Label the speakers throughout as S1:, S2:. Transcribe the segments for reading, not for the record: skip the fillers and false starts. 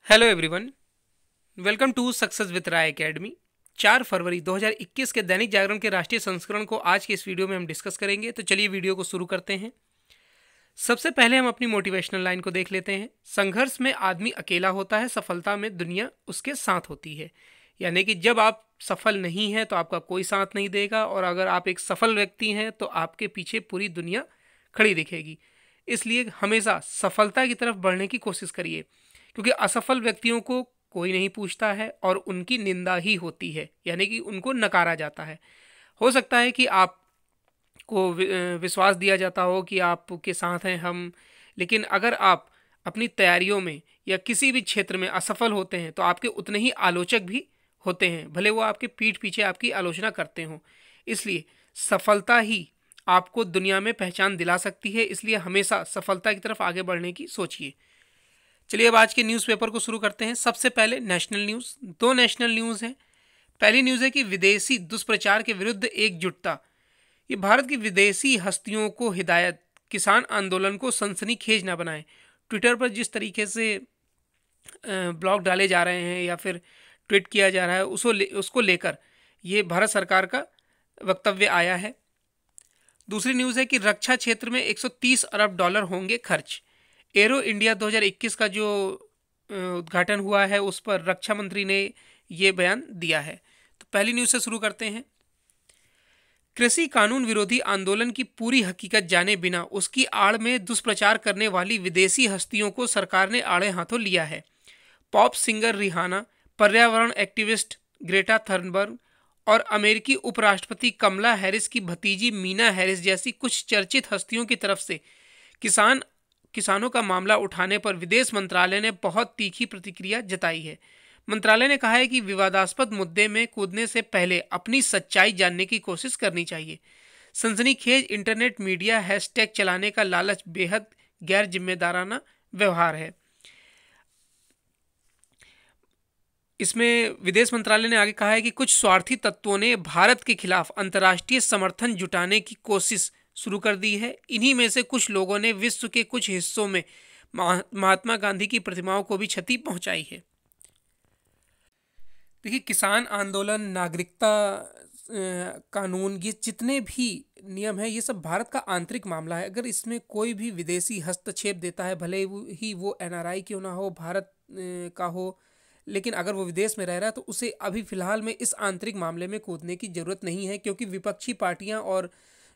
S1: Hello everyone, welcome to success with Rai academy. 4 फरवरी 2021 के दैनिक जागरण के राष्ट्रीय संस्करण को आज के इस वीडियो में हम डिस्कस करेंगे। तो चलिए वीडियो को शुरू करते हैं। सबसे पहले हम अपनी मोटिवेशनल लाइन को देख लेते हैं। संघर्ष में आदमी अकेला होता है, सफलता में दुनिया उसके साथ होती है। यानी कि जब आप सफल नहीं हैं तो आपका कोई साथ नहीं देगा, और अगर आप एक सफल व्यक्ति हैं तो आपके पीछे पूरी दुनिया खड़ी दिखेगी। इसलिए हमेशा सफलता की तरफ बढ़ने की कोशिश करिए, क्योंकि असफल व्यक्तियों को कोई नहीं पूछता है और उनकी निंदा ही होती है, यानी कि उनको नकारा जाता है। हो सकता है कि आपको विश्वास दिया जाता हो कि आपके साथ हैं हम, लेकिन अगर आप अपनी तैयारियों में या किसी भी क्षेत्र में असफल होते हैं तो आपके उतने ही आलोचक भी होते हैं, भले वो आपके पीठ पीछे आपकी आलोचना करते हों। इसलिए सफलता ही आपको दुनिया में पहचान दिला सकती है, इसलिए हमेशा सफलता की तरफ आगे बढ़ने की सोचिए। चलिए अब आज के न्यूज़पेपर को शुरू करते हैं। सबसे पहले नेशनल न्यूज़। 2 नेशनल न्यूज़ हैं। पहली न्यूज़ है कि विदेशी दुष्प्रचार के विरुद्ध एकजुटता। ये भारत की विदेशी हस्तियों को हिदायत, किसान आंदोलन को सनसनीखेज न बनाएं। ट्विटर पर जिस तरीके से ब्लॉग डाले जा रहे हैं या फिर ट्वीट किया जा रहा है, उसको लेकर ये भारत सरकार का वक्तव्य आया है। दूसरी न्यूज़ है कि रक्षा क्षेत्र में 130 अरब डॉलर होंगे खर्च। एरो इंडिया 2021 का जो उद्घाटन हुआ है उस पर रक्षा मंत्री ने ये बयान दिया है। तो पहली न्यूज़ से शुरू करते हैं। कृषि कानून विरोधी आंदोलन की पूरी हकीकत जाने बिना उसकी आड़ में दुष्प्रचार करने वाली विदेशी हस्तियों को सरकार ने आड़े हाथों लिया है। पॉप सिंगर रिहाना, पर्यावरण एक्टिविस्ट ग्रेटा थर्नबर्ग और अमेरिकी उपराष्ट्रपति कमला हैरिस की भतीजी मीना हैरिस जैसी कुछ चर्चित हस्तियों की तरफ से किसानों का मामला उठाने पर विदेश मंत्रालय ने बहुत तीखी प्रतिक्रिया जताई है। मंत्रालय ने कहा है कि विवादास्पद मुद्दे में कूदने से पहले अपनी सच्चाई जानने की कोशिश करनी चाहिए। सनसनीखेज इंटरनेट मीडिया हैशटैग चलाने का लालच बेहद गैर जिम्मेदाराना व्यवहार है। इसमें विदेश मंत्रालय ने आगे कहा है कि कुछ स्वार्थी तत्वों ने भारत के खिलाफ अंतर्राष्ट्रीय समर्थन जुटाने की कोशिश शुरू कर दी है। इन्हीं में से कुछ लोगों ने विश्व के कुछ हिस्सों में महात्मा गांधी की प्रतिमाओं को भी क्षति पहुंचाई है। देखिए, किसान आंदोलन, नागरिकता कानून, ये जितने भी नियम हैं ये सब भारत का आंतरिक मामला है। अगर इसमें कोई भी विदेशी हस्तक्षेप देता है, भले ही वो एनआरआई क्यों ना हो, भारत का हो, लेकिन अगर वो विदेश में रह रहा है तो उसे अभी फिलहाल में इस आंतरिक मामले में कूदने की जरूरत नहीं है, क्योंकि विपक्षी पार्टियां और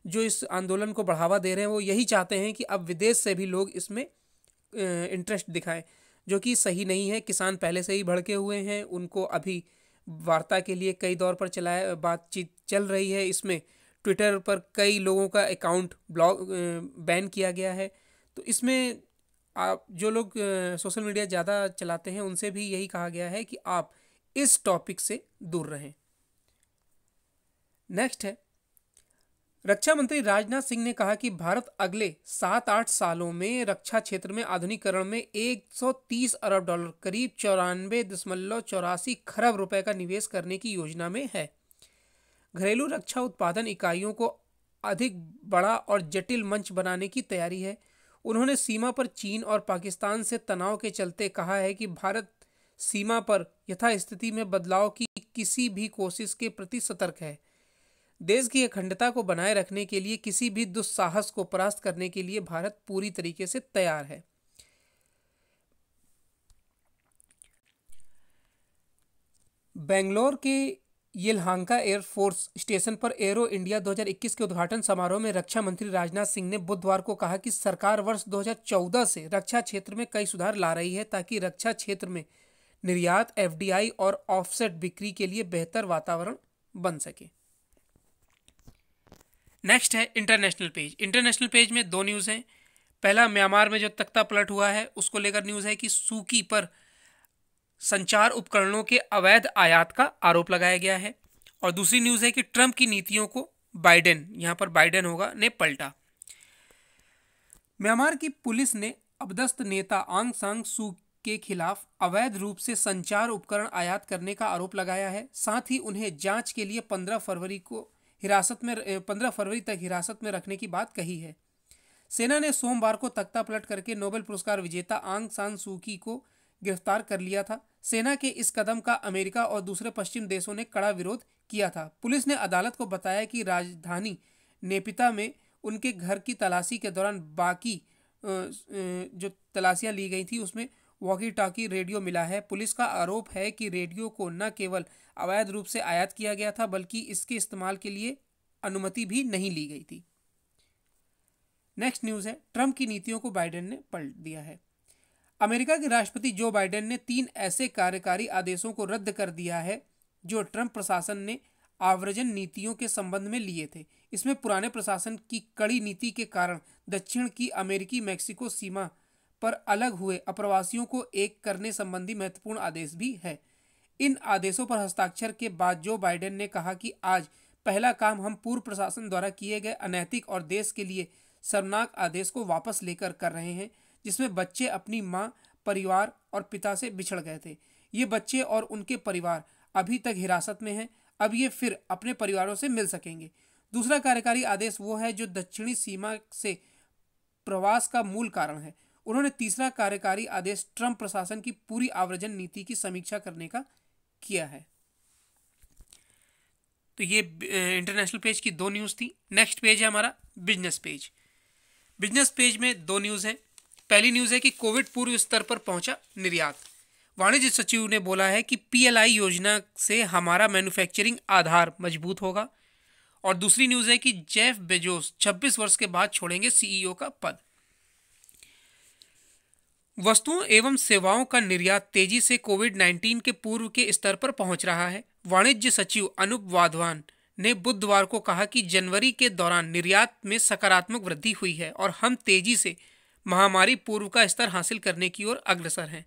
S1: जो इस आंदोलन को बढ़ावा दे रहे हैं वो यही चाहते हैं कि अब विदेश से भी लोग इसमें इंटरेस्ट दिखाएं, जो कि सही नहीं है। किसान पहले से ही भड़के हुए हैं, उनको अभी वार्ता के लिए कई दौर पर बातचीत चल रही है। इसमें ट्विटर पर कई लोगों का अकाउंट बैन किया गया है। तो इसमें आप जो लोग सोशल मीडिया ज़्यादा चलाते हैं उनसे भी यही कहा गया है कि आप इस टॉपिक से दूर रहें। नेक्स्ट है, रक्षा मंत्री राजनाथ सिंह ने कहा कि भारत अगले 7-8 सालों में रक्षा क्षेत्र में आधुनिकीकरण में 130 अरब डॉलर, करीब 94.84 खरब रुपए का निवेश करने की योजना में है। घरेलू रक्षा उत्पादन इकाइयों को अधिक बड़ा और जटिल मंच बनाने की तैयारी है। उन्होंने सीमा पर चीन और पाकिस्तान से तनाव के चलते कहा है कि भारत सीमा पर यथास्थिति में बदलाव की किसी भी कोशिश के प्रति सतर्क है। देश की अखंडता को बनाए रखने के लिए किसी भी दुस्साहस को परास्त करने के लिए भारत पूरी तरीके से तैयार है। बेंगलोर के येलहांका एयरफोर्स स्टेशन पर एरो इंडिया 2021 के उद्घाटन समारोह में रक्षा मंत्री राजनाथ सिंह ने बुधवार को कहा कि सरकार वर्ष 2014 से रक्षा क्षेत्र में कई सुधार ला रही है, ताकि रक्षा क्षेत्र में निर्यात, एफडीआई और ऑफसेट बिक्री के लिए बेहतर वातावरण बन सके। नेक्स्ट है इंटरनेशनल पेज। इंटरनेशनल पेज में 2 न्यूज़ हैं। पहला, म्यांमार में जो तख्ता पलट हुआ है उसको लेकर न्यूज़ है कि सूकी पर संचार उपकरणों के अवैध आयात का आरोप लगाया गया है। और दूसरी न्यूज़ है कि ट्रंप की नीतियों को बाइडेन, यहां पर बाइडेन होगा, ने पलटा। म्यांमार की पुलिस ने अपदस्थ नेता आंग सान सू के खिलाफ अवैध रूप से संचार उपकरण आयात करने का आरोप लगाया है। साथ ही उन्हें जांच के लिए 15 फरवरी तक हिरासत में रखने की बात कही है। सेना ने सोमवार को तख्ता पलट करके नोबेल पुरस्कार विजेता आंग सान सू की को गिरफ्तार कर लिया था। सेना के इस कदम का अमेरिका और दूसरे पश्चिम देशों ने कड़ा विरोध किया था। पुलिस ने अदालत को बताया कि राजधानी नेपिता में उनके घर की तलाशी के दौरान बाकी जो तलाशियां ली गई थी उसमें वॉकी टॉकी रेडियो मिला है। पुलिस का आरोप है कि रेडियो को न केवल अवैध रूप से आयात किया गया था बल्कि इसके इस्तेमाल के लिए अनुमति भी नहीं ली गई थी। नेक्स्ट न्यूज़ है, ट्रंप की नीतियों को बाइडेन ने पलट दिया है। अमेरिका के राष्ट्रपति जो बाइडेन ने 3 ऐसे कार्यकारी आदेशों को रद्द कर दिया है जो ट्रंप प्रशासन ने आव्रजन नीतियों के संबंध में लिए थे। इसमें पुराने प्रशासन की कड़ी नीति के कारण दक्षिण की अमेरिकी मैक्सिको सीमा पर अलग हुए अप्रवासियों को एक करने संबंधी महत्वपूर्ण आदेश भी है। इन आदेशों पर हस्ताक्षर के बाद जो बाइडेन ने कहा कि आज पहला काम हम पूर्व प्रशासन द्वारा किए गए अनैतिक और देश के लिए शर्मनाक आदेश को वापस लेकर कर रहे हैं, जिसमें बच्चे अपनी मां, परिवार और पिता से बिछड़ गए थे। ये बच्चे और उनके परिवार अभी तक हिरासत में हैं। अब ये फिर अपने परिवारों से मिल सकेंगे। दूसरा कार्यकारी आदेश वो है जो दक्षिणी सीमा से प्रवास का मूल कारण है। उन्होंने तीसरा कार्यकारी आदेश ट्रंप प्रशासन की पूरी आव्रजन नीति की समीक्षा करने का किया है। तो ये इंटरनेशनल पेज की 2 न्यूज़ थी। नेक्स्ट पेज है हमारा बिजनेस पेज। बिजनेस पेज में 2 न्यूज़ हैं। पहली न्यूज़ है कि कोविड पूर्व स्तर पर पहुंचा निर्यात। वाणिज्य सचिव ने बोला है कि पीएलआई योजना से हमारा मैन्युफैक्चरिंग आधार मजबूत होगा। और दूसरी न्यूज़ है कि जेफ बेजोस 26 वर्ष के बाद छोड़ेंगे सीईओ का पद। वस्तुओं एवं सेवाओं का निर्यात तेजी से कोविड-19 के पूर्व के स्तर पर पहुंच रहा है। वाणिज्य सचिव अनूप वाधवान ने बुधवार को कहा कि जनवरी के दौरान निर्यात में सकारात्मक वृद्धि हुई है और हम तेजी से महामारी पूर्व का स्तर हासिल करने की ओर अग्रसर हैं।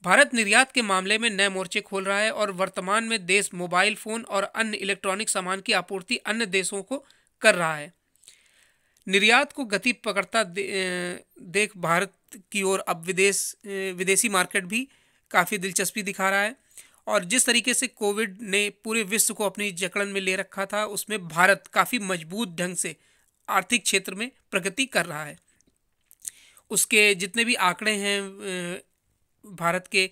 S1: भारत निर्यात के मामले में नए मोर्चे खोल रहा है और वर्तमान में देश मोबाइल फोन और अन्य इलेक्ट्रॉनिक सामान की आपूर्ति अन्य देशों को कर रहा है। निर्यात को गति पकड़ता देख भारत की ओर अब विदेशी मार्केट भी काफ़ी दिलचस्पी दिखा रहा है। और जिस तरीके से कोविड ने पूरे विश्व को अपनी जकड़न में ले रखा था, उसमें भारत काफ़ी मजबूत ढंग से आर्थिक क्षेत्र में प्रगति कर रहा है। उसके जितने भी आंकड़े हैं भारत के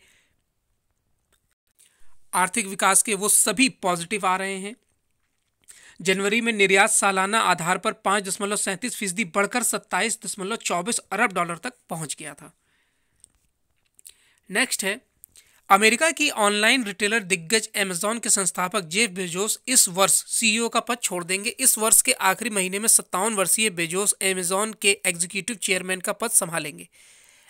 S1: आर्थिक विकास के, वो सभी पॉजिटिव आ रहे हैं। जनवरी में निर्यात सालाना आधार पर 5.37% बढ़कर 27.24 अरब डॉलर तक पहुंच गया था। नेक्स्ट है, अमेरिका की ऑनलाइन रिटेलर दिग्गज अमेजॉन के संस्थापक जेफ बेजोस इस वर्ष सीईओ का पद छोड़ देंगे। इस वर्ष के आखिरी महीने में 57 वर्षीय बेजोस अमेजॉन के एग्जीक्यूटिव चेयरमैन का पद संभालेंगे।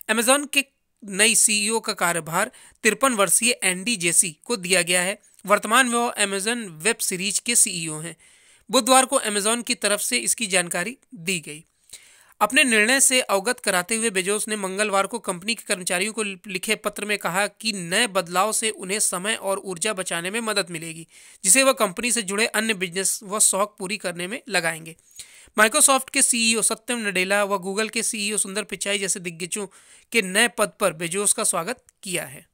S1: अमेजॉन के नई सीईओ का कार्यभार 53 वर्षीय एंडी जेसी को दिया गया है। वर्तमान में वो अमेजॉन वेब सीरीज के सीईओ हैं। बुधवार को अमेजॉन की तरफ से इसकी जानकारी दी गई। अपने निर्णय से अवगत कराते हुए बेजोस ने मंगलवार को कंपनी के कर्मचारियों को लिखे पत्र में कहा कि नए बदलाव से उन्हें समय और ऊर्जा बचाने में मदद मिलेगी, जिसे वह कंपनी से जुड़े अन्य बिजनेस व शौक पूरी करने में लगाएंगे। माइक्रोसॉफ्ट के सीईओ सत्यम नडेला व गूगल के सीईओ सुंदर पिचाई जैसे दिग्गजों के नए पद पर बेजोस का स्वागत किया है।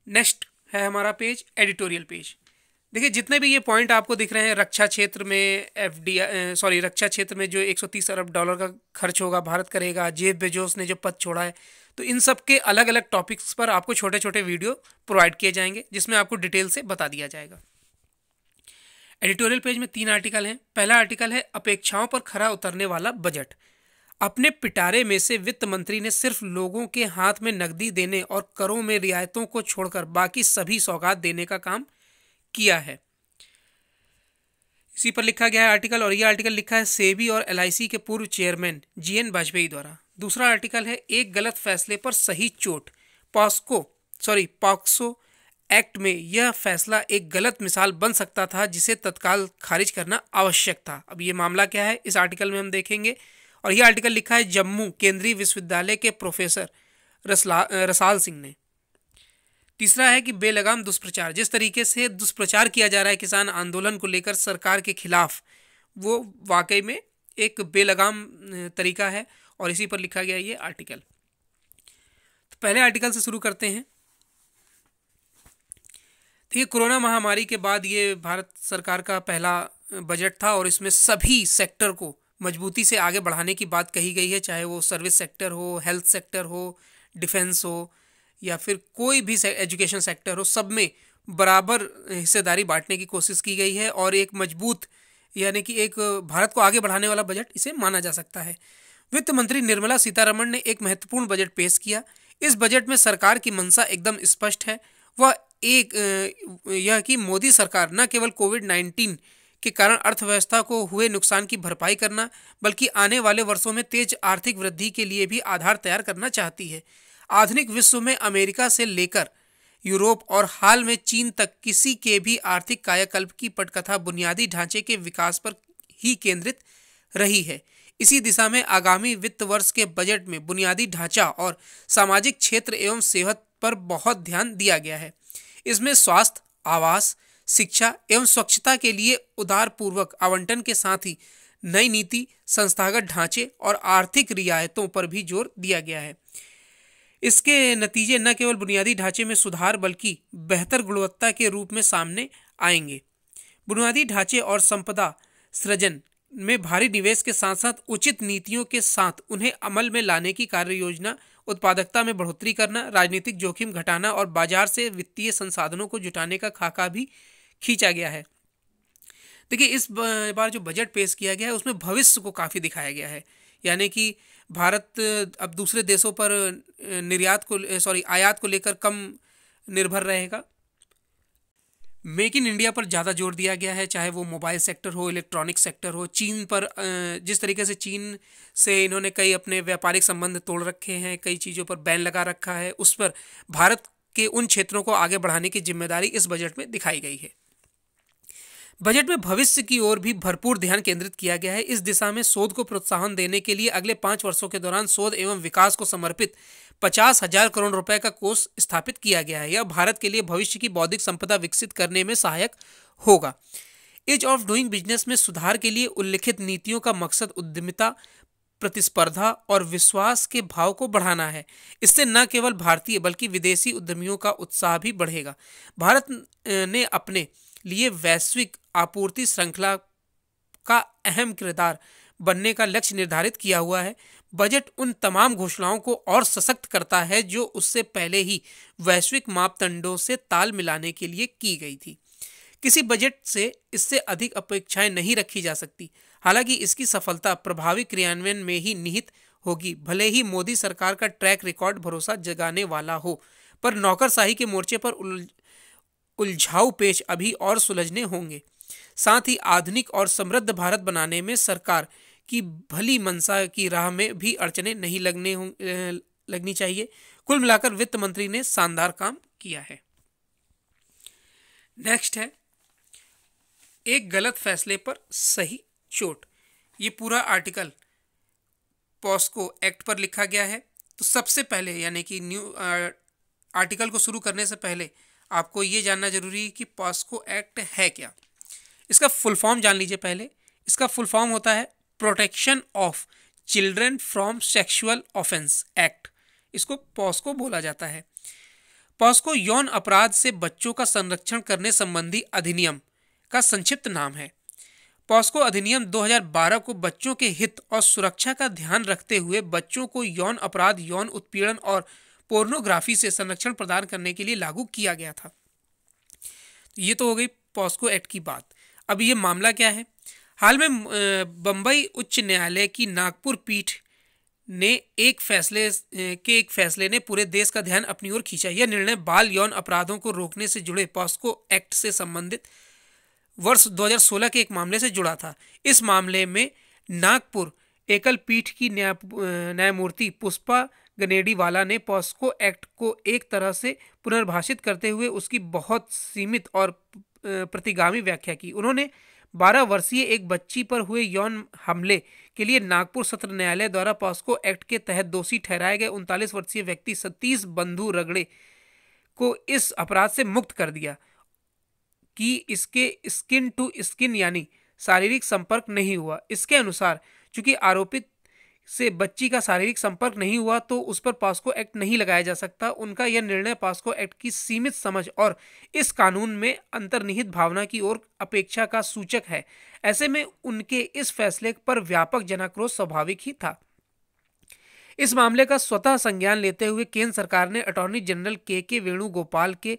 S1: नेक्स्ट है हमारा पेज एडिटोरियल पेज। देखिए, जितने भी ये पॉइंट आपको दिख रहे हैं, रक्षा क्षेत्र में रक्षा क्षेत्र में जो 130 अरब डॉलर का खर्च होगा भारत करेगा, जेफ बेजोस ने जो पद छोड़ा है, तो इन सब के अलग अलग टॉपिक्स पर आपको छोटे छोटे वीडियो प्रोवाइड किए जाएंगे जिसमें आपको डिटेल से बता दिया जाएगा। एडिटोरियल पेज में 3 आर्टिकल हैं। पहला आर्टिकल है अपेक्षाओं पर खरा उतरने वाला बजट। अपने पिटारे में से वित्त मंत्री ने सिर्फ लोगों के हाथ में नकदी देने और करों में रियायतों को छोड़कर बाकी सभी सौगात देने का काम किया है। इसी पर लिखा गया है आर्टिकल, और यह आर्टिकल लिखा है सेबी और एलआईसी के पूर्व चेयरमैन जीएन वाजपेयी द्वारा। दूसरा आर्टिकल है एक गलत फैसले पर सही चोट। पॉक्सो एक्ट में यह फैसला एक गलत मिसाल बन सकता था जिसे तत्काल खारिज करना आवश्यक था। अब ये मामला क्या है इस आर्टिकल में हम देखेंगे। और यह आर्टिकल लिखा है जम्मू केंद्रीय विश्वविद्यालय के प्रोफेसर रसाल सिंह ने। तीसरा है कि बेलगाम दुष्प्रचार। जिस तरीके से दुष्प्रचार किया जा रहा है किसान आंदोलन को लेकर सरकार के खिलाफ, वो वाकई में एक बेलगाम तरीका है, और इसी पर लिखा गया ये आर्टिकल। तो पहले आर्टिकल से शुरू करते हैं। तो ये कोरोना महामारी के बाद ये भारत सरकार का पहला बजट था और इसमें सभी सेक्टर को मजबूती से आगे बढ़ाने की बात कही गई है, चाहे वो सर्विस सेक्टर हो, हेल्थ सेक्टर हो, डिफेंस हो या फिर कोई भी एजुकेशन सेक्टर हो, सब में बराबर हिस्सेदारी बांटने की कोशिश की गई है और एक मजबूत यानी कि एक भारत को आगे बढ़ाने वाला बजट इसे माना जा सकता है। वित्त मंत्री निर्मला सीतारमण ने एक महत्वपूर्ण बजट पेश किया। इस बजट में सरकार की मंशा एकदम स्पष्ट है। वह यह कि मोदी सरकार न केवल कोविड-19 के कारण अर्थव्यवस्था को हुए नुकसान की भरपाई करना, बल्कि आने वाले वर्षों में तेज आर्थिक वृद्धि के लिए भी आधार तैयार करना चाहती है। आधुनिक विश्व में अमेरिका से लेकर यूरोप और हाल में चीन तक किसी के भी आर्थिक कायाकल्प की पटकथा बुनियादी ढांचे के विकास पर ही केंद्रित रही है। इसी दिशा में आगामी वित्त वर्ष के बजट में बुनियादी ढांचा और सामाजिक क्षेत्र एवं सेहत पर बहुत ध्यान दिया गया है। इसमें स्वास्थ्य, आवास, शिक्षा एवं स्वच्छता के लिए उदारपूर्वक आवंटन के साथ ही नई नीति, संस्थागत ढांचे और आर्थिक रियायतों पर भी जोर दिया गया है। इसके नतीजे न केवल बुनियादी ढांचे में सुधार बल्कि बेहतर गुणवत्ता के रूप में सामने आएंगे। बुनियादी ढांचे और संपदा सृजन में भारी निवेश के साथ साथ उचित नीतियों के साथ उन्हें अमल में लाने की कार्य योजना, उत्पादकता में बढ़ोतरी करना, राजनीतिक जोखिम घटाना और बाजार से वित्तीय संसाधनों को जुटाने का खाका भी खींचा गया है। देखिए, इस बार जो बजट पेश किया गया है उसमें भविष्य को काफ़ी दिखाया गया है। यानी कि भारत अब दूसरे देशों पर आयात को लेकर कम निर्भर रहेगा। मेक इन इंडिया पर ज़्यादा जोर दिया गया है, चाहे वो मोबाइल सेक्टर हो, इलेक्ट्रॉनिक सेक्टर हो। चीन पर जिस तरीके से चीन से इन्होंने कई अपने व्यापारिक संबंध तोड़ रखे हैं, कई चीज़ों पर बैन लगा रखा है, उस पर भारत के उन क्षेत्रों को आगे बढ़ाने की जिम्मेदारी इस बजट में दिखाई गई है। बजट में भविष्य की ओर भी भरपूर ध्यान केंद्रित किया गया है। इस दिशा में शोध को प्रोत्साहन देने के लिए अगले 5 वर्षों के दौरान शोध एवं विकास को समर्पित 50,000 करोड़ रुपए का कोष स्थापित किया गया है। यह भारत के लिए भविष्य की बौद्धिक संपदा विकसित करने में सहायक होगा। ईज ऑफ डूइंग बिजनेस में सुधार के लिए उल्लिखित नीतियों का मकसद उद्यमिता, प्रतिस्पर्धा और विश्वास के भाव को बढ़ाना है। इससे न केवल भारतीय बल्कि विदेशी उद्यमियों का उत्साह भी बढ़ेगा। भारत ने अपने लिए वैश्विक आपूर्ति श्रृंखला का अहम किरदार बनने का लक्ष्य निर्धारित किया हुआ है। बजट उन तमाम घोषणाओं को और सशक्त करता है जो उससे पहले ही वैश्विक मापदंडों से ताल मिलाने के लिए की गई थी। किसी बजट से इससे अधिक अपेक्षाएं नहीं रखी जा सकती। हालांकि इसकी सफलता प्रभावी क्रियान्वयन में ही निहित होगी। भले ही मोदी सरकार का ट्रैक रिकॉर्ड भरोसा जगाने वाला हो, पर नौकरशाही के मोर्चे पर उलझाऊ पेच अभी और सुलझने होंगे। साथ ही आधुनिक और समृद्ध भारत बनाने में सरकार की भली मंशा की राह में भी अड़चने नहीं लगनी चाहिए। कुल मिलाकर वित्त मंत्री ने शानदार काम किया है। नेक्स्ट है, एक गलत फैसले पर सही चोट। ये पूरा आर्टिकल पॉस्को एक्ट पर लिखा गया है। तो सबसे पहले यानी कि न्यू आर्टिकल को शुरू करने से पहले आपको ये जानना जरूरी है कि पॉस्को एक्ट है क्या। इसका फुल फॉर्म जान लीजिए पहले। इसका फुल फॉर्म होता है protection of children from sexual offence act. इसको पॉस्को बोला जाता है। पॉस्को यौन अपराध से बच्चों का संरक्षण करने संबंधी अधिनियम का संक्षिप्त नाम है। पॉस्को अधिनियम 2012 को बच्चों के हित और सुरक्षा का ध्यान रखते हुए बच्चों को यौन अपराध, यौन उत्पीड़न और पोर्नोग्राफी से संरक्षण प्रदान करने के लिए लागू किया गया था। ये तो हो गई पॉस्को एक्ट की बात। अब ये मामला क्या है? हाल में बंबई उच्च न्यायालय की नागपुर पीठ ने एक फैसले ने पूरे देश का ध्यान अपनी ओर खींचा। यह निर्णय बाल यौन अपराधों को रोकने से जुड़े पॉस्को एक्ट से संबंधित वर्ष 2016 के एक मामले से जुड़ा था। इस मामले में नागपुर एकल पीठ की न्यायमूर्ति पुष्पा गनेडीवाला ने पॉस्को एक्ट को एक तरह से पुनर्भाषित करते हुए उसकी बहुत सीमित और प्रतिगामी व्याख्या की। उन्होंने 12 वर्षीय एक बच्ची पर हुए यौन हमले के लिए नागपुर सत्र न्यायालय द्वारा पॉस्को एक्ट के तहत दोषी ठहराए गए 39 वर्षीय व्यक्ति सतीश बंधु रगड़े को इस अपराध से मुक्त कर दिया कि इसके स्किन टू स्किन यानी शारीरिक संपर्क नहीं हुआ। इसके अनुसार चूंकि आरोपित से बच्ची का शारीरिक संपर्क नहीं हुआ तो उस पर पॉस्को एक्ट नहीं लगाया जा सकता। उनका यह निर्णय पॉस्को एक्ट की सीमित समझ और इस कानून में अंतर्निहित भावना की ओर अपेक्षा का सूचक है। ऐसे में उनके इस फैसले पर व्यापक जनाक्रोश स्वाभाविक ही था। इस मामले का स्वतः संज्ञान लेते हुए केंद्र सरकार ने अटॉर्नी जनरल के वेणुगोपाल के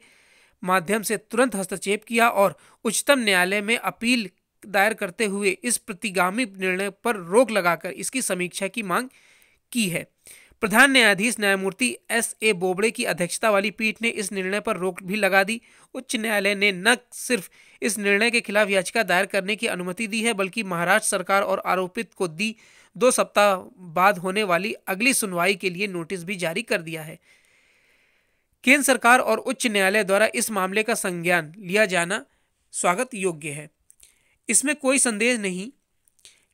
S1: माध्यम से तुरंत हस्तक्षेप किया और उच्चतम न्यायालय में अपील दायर करते हुए इस प्रतिगामी निर्णय पर रोक लगाकर इसकी समीक्षा की मांग की है। प्रधान न्यायाधीश न्यायमूर्ति S.A. बोबड़े की अध्यक्षता वाली पीठ ने इस निर्णय पर रोक भी लगा दी। उच्च न्यायालय ने न सिर्फ इस निर्णय के खिलाफ याचिका दायर करने की अनुमति दी है, बल्कि महाराष्ट्र सरकार और आरोपित को 2 सप्ताह बाद होने वाली अगली सुनवाई के लिए नोटिस भी जारी कर दिया है। केंद्र सरकार और उच्च न्यायालय द्वारा इस मामले का संज्ञान लिया जाना स्वागत योग्य है। इसमें कोई संदेह नहीं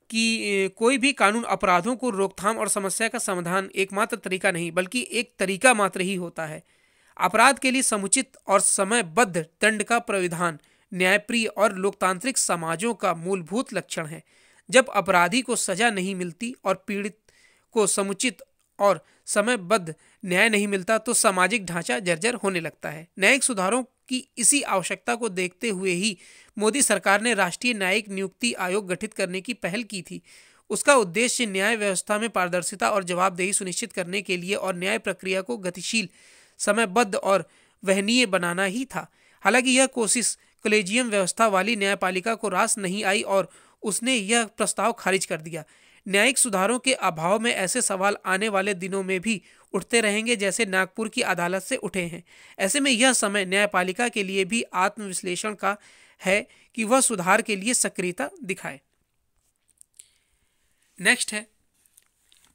S1: कि कोई भी कानून अपराधों को रोकथाम और समस्या का समाधान एकमात्र तरीका नहीं, बल्कि एक तरीका मात्र ही होता है। अपराध के लिए समुचित और समयबद्ध दंड का प्राविधान न्यायप्रिय और लोकतांत्रिक समाजों का मूलभूत लक्षण है। जब अपराधी को सजा नहीं मिलती और पीड़ित को समुचित और समयबद्ध न्याय नहीं मिलता तो सामाजिक ढांचा जर्जर होने लगता है। न्यायिक सुधारों की इसी आवश्यकता को देखते हुए ही मोदी सरकार ने राष्ट्रीय न्यायिक नियुक्ति आयोग गठित करने की पहल की थी। उसका उद्देश्य न्याय व्यवस्था में पारदर्शिता और जवाबदेही सुनिश्चित करने के लिए और न्याय प्रक्रिया को गतिशील, समयबद्ध और वहनीय बनाना ही था। हालांकि यह कोशिश कॉलेजियम व्यवस्था वाली न्यायपालिका को रास नहीं आई और उसने यह प्रस्ताव खारिज कर दिया। न्यायिक सुधारों के अभाव में ऐसे सवाल आने वाले दिनों में भी उठते रहेंगे जैसे नागपुर की अदालत से उठे हैं। ऐसे में यह समय न्यायपालिका के लिए भी आत्मविश्लेषण का है कि वह सुधार के लिए सक्रियता दिखाए। नेक्स्ट है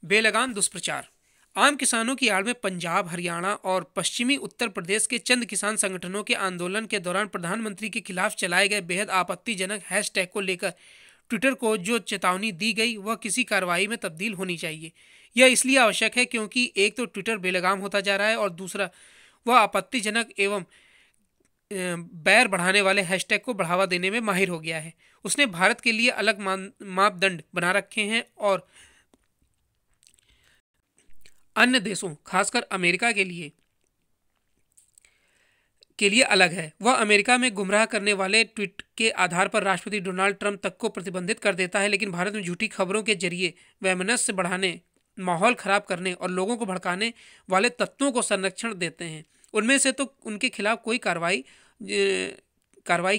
S1: बेलगाम दुष्प्रचार। आम किसानों की आड़ में पंजाब, हरियाणा और पश्चिमी उत्तर प्रदेश के चंद किसान संगठनों के आंदोलन के दौरान प्रधानमंत्री के खिलाफ चलाए गए बेहद आपत्तिजनक हैशटैग को लेकर ट्विटर को जो चेतावनी दी गई वह किसी कार्रवाई में तब्दील होनी चाहिए। यह इसलिए आवश्यक है क्योंकि एक तो ट्विटर बेलगाम होता जा रहा है और दूसरा वह आपत्तिजनक एवं बैर बढ़ाने वाले हैशटैग को बढ़ावा देने में माहिर हो गया है। उसने भारत के लिए अलग मापदंड बना रखे हैं और अन्य देशों खासकर अमेरिका के लिए अलग है। वह अमेरिका में गुमराह करने वाले ट्वीट के आधार पर राष्ट्रपति डोनाल्ड ट्रंप तक को प्रतिबंधित कर देता है, लेकिन भारत में झूठी खबरों के जरिए वैमनस्य बढ़ाने, माहौल खराब करने और लोगों को भड़काने वाले तत्वों को संरक्षण देते हैं। उनमें से तो उनके खिलाफ कोई कार्रवाई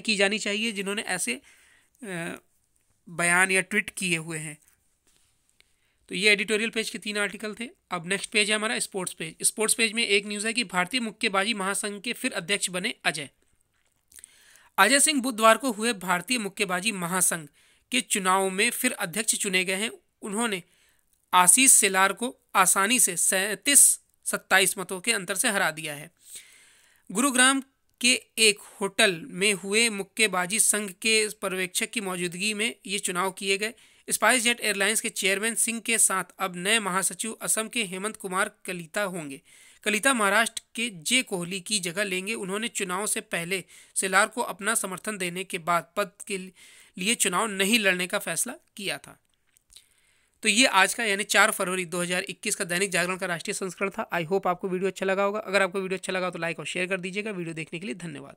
S1: की जानी चाहिए जिन्होंने ऐसे बयान या ट्वीट किए हुए हैं। तो ये एडिटोरियल पेज के 3 आर्टिकल थे। अब नेक्स्ट पेज है हमारा स्पोर्ट्स पेज। स्पोर्ट्स पेज में एक न्यूज़ है कि भारतीय मुक्केबाजी महासंघ के फिर अध्यक्ष बने अजय सिंह बुधवार को हुए भारतीय मुक्केबाजी महासंघ के चुनाव में फिर अध्यक्ष चुने गए हैं। उन्होंने आशीष सेलार को आसानी से 37-27 मतों के अंतर से हरा दिया है। गुरुग्राम के एक होटल में हुए मुक्केबाजी संघ के पर्यवेक्षक की मौजूदगी में ये चुनाव किए गए। स्पाइस जेट एयरलाइंस के चेयरमैन सिंह के साथ अब नए महासचिव असम के हेमंत कुमार कलिता होंगे। कलिता महाराष्ट्र के जे कोहली की जगह लेंगे। उन्होंने चुनाव से पहले सेलार को अपना समर्थन देने के बाद पद के लिए चुनाव नहीं लड़ने का फैसला किया था। तो ये आज का यानी 4 फरवरी 2021 का दैनिक जागरण का राष्ट्रीय संस्करण था। आई होप आपको वीडियो अच्छा लगा होगा। अगर आपको वीडियो अच्छा लगा तो लाइक और शेयर कर दीजिएगा। वीडियो देखने के लिए धन्यवाद।